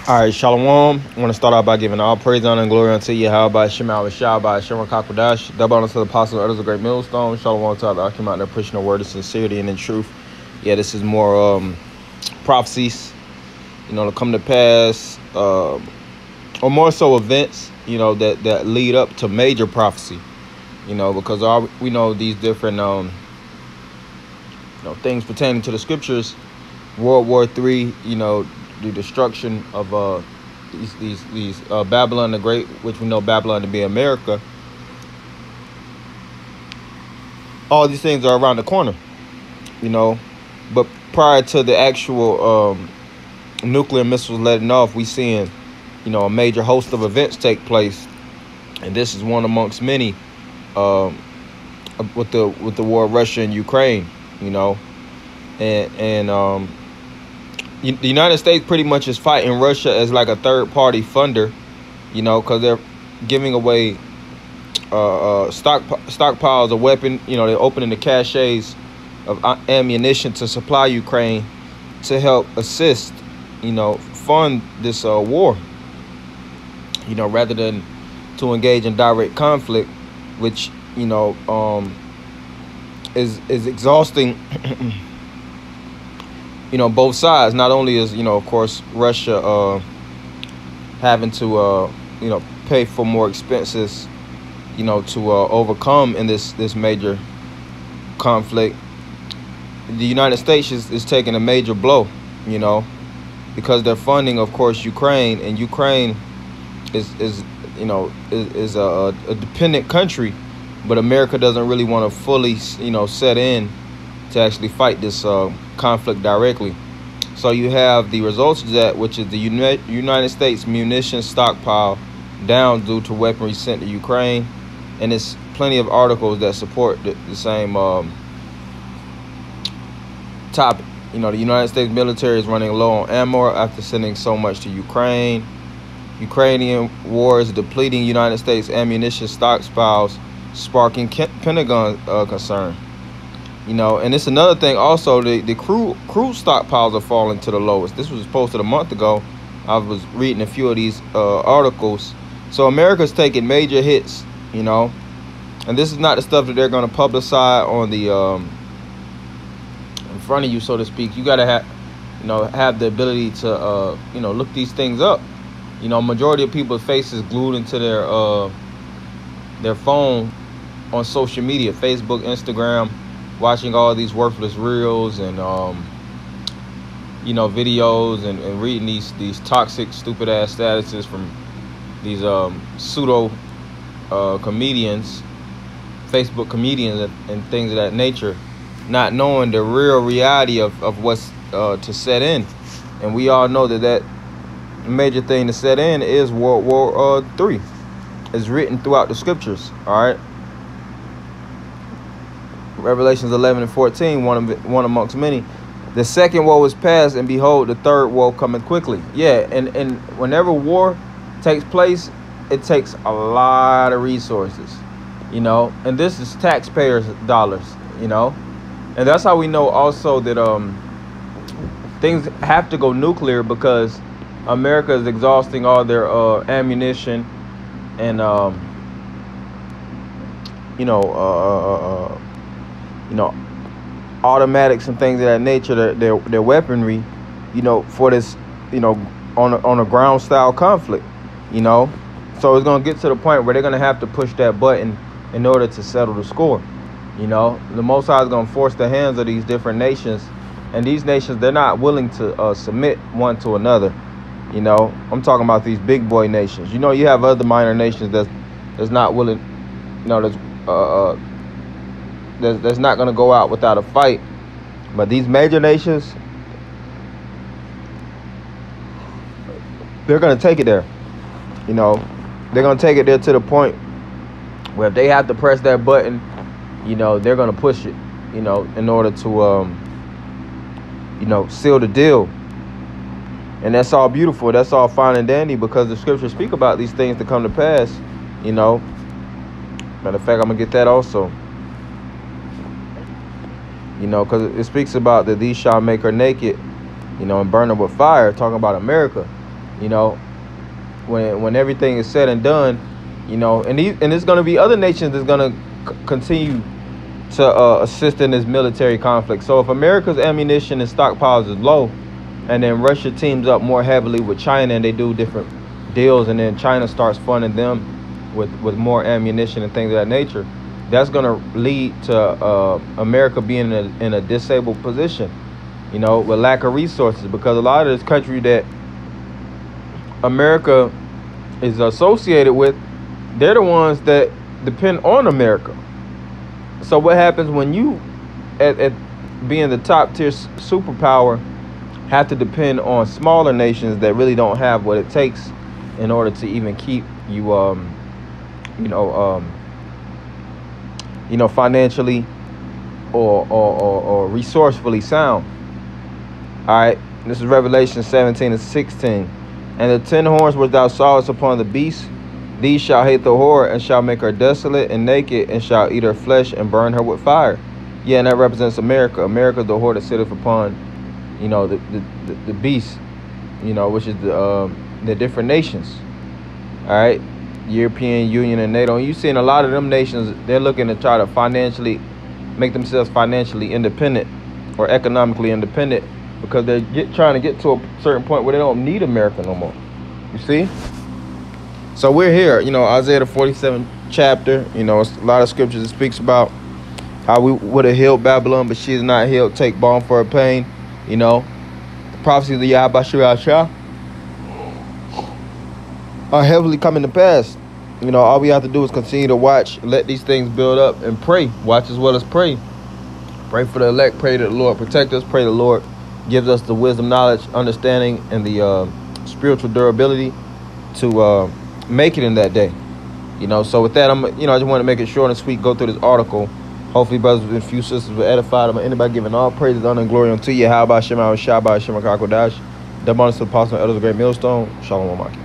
All right, Shalom. I want to start out by giving all praise, honor, and glory unto you. How about Shema Rashah, by Shema Kakwadash, double honor to the apostle, others of great millstone. Shalom to all that came out there pushing the word of sincerity and in truth. Yeah, this is more prophecies, to come to pass, or more so events, that lead up to major prophecy, because we know these different, things pertaining to the scriptures. World War III, the destruction of these Babylon the Great, which we know Babylon to be America. All these things are around the corner, but prior to the actual nuclear missiles letting off, we seeing a major host of events take place, and this is one amongst many with the war of Russia and Ukraine, and the United States pretty much is fighting Russia as like a third-party funder, because they're giving away stockpiles of weapon. They're opening the caches of ammunition to supply Ukraine to help assist, fund this war, rather than to engage in direct conflict, which, is exhausting. Both sides. Not only is, of course, Russia having to, pay for more expenses, to overcome in this major conflict. The United States is taking a major blow, because they're funding, of course, Ukraine, and Ukraine is a dependent country, but America doesn't really want to fully, set in to actually fight this conflict directly. So you have the results of that, which is the United States munitions stockpile down due to weaponry sent to Ukraine, and there's plenty of articles that support the same topic. The United States military is running low on ammo after sending so much to Ukraine. Ukrainian war is depleting United States ammunition stockpiles, sparking Pentagon concern. And it's another thing also, the crude stockpiles are falling to the lowest. This was posted a month ago. I was reading a few of these articles. So America's taking major hits, and this is not the stuff that they're going to publicize on the in front of you, so to speak. You got to have the ability to look these things up. Majority of people's faces glued into their phone on social media, Facebook, Instagram, watching all these worthless reels and videos and reading these toxic, stupid ass statuses from these pseudo comedians, Facebook comedians, and things of that nature, not knowing the real reality of what's to set in. And we all know that major thing to set in is World War III. It's written throughout the scriptures. All right. Revelations 11 and 14, one amongst many. The second woe is past, and behold, the third woe coming quickly. Yeah, and whenever war takes place, it takes a lot of resources, and this is taxpayers' dollars, and that's how we know also that things have to go nuclear, because America is exhausting all their ammunition and automatics and things of that nature, their weaponry, for this, on a ground style conflict, so it's gonna get to the point where they're gonna have to push that button in order to settle the score. The Most High is gonna force the hands of these different nations, and these nations, they're not willing to submit one to another. I'm talking about these big boy nations. You have other minor nations that's not willing, that's not going to go out without a fight. But these major nations, they're going to take it there. They're going to take it there to the point where if they have to press that button, they're going to push it, in order to, seal the deal. And that's all beautiful. That's all fine and dandy, because the scriptures speak about these things to come to pass, Matter of fact, I'm going to get that also. Because it speaks about that these shall make her naked, and burn her with fire, talking about America. You know, when everything is said and done, you know, and there's going to be other nations that's going to continue to assist in this military conflict. So if America's ammunition and stockpiles is low, and then Russia teams up more heavily with China and they do different deals, and then China starts funding them with more ammunition and things of that nature, that's going to lead to America being in a disabled position, you know, with lack of resources, because a lot of this country that America is associated with, they're the ones that depend on America. So what happens when you, at being the top tier superpower, have to depend on smaller nations that really don't have what it takes in order to even keep you, financially or resourcefully sound. All right, this is Revelation 17:16. And the 10 horns which thou sawest upon the beast, these shall hate the whore, and shall make her desolate and naked, and shall eat her flesh and burn her with fire. Yeah, and that represents America. America is the whore that sitteth upon, you know, the beast, you know, which is the different nations. All right, European Union and NATO. And you've seen a lot of them nations, they're looking to try to financially make themselves financially independent or economically independent, because they're trying to get to a certain point where they don't need America no more. You see? So we're here, you know, Isaiah the 47th chapter, you know, it's a lot of scriptures that speaks about how we would have healed Babylon, but she is not healed. Take balm for her pain, you know. The prophecies of the Yahweh are heavily coming to pass. You know, all we have to do is continue to watch, let these things build up, and pray. Watch as well as pray. Pray for the elect. Pray that the Lord protect us. Pray the Lord gives us the wisdom, knowledge, understanding, and the spiritual durability to make it in that day. You know, so with that, I just want to make it short and sweet. Go through this article. Hopefully, brothers and few sisters were edified. Anybody giving all praises, honor, and glory unto you. How about Shema, Shabbat, Shema, Kakodash. Double honors to the apostle and elders of the great millstone. Shalom, Almighty.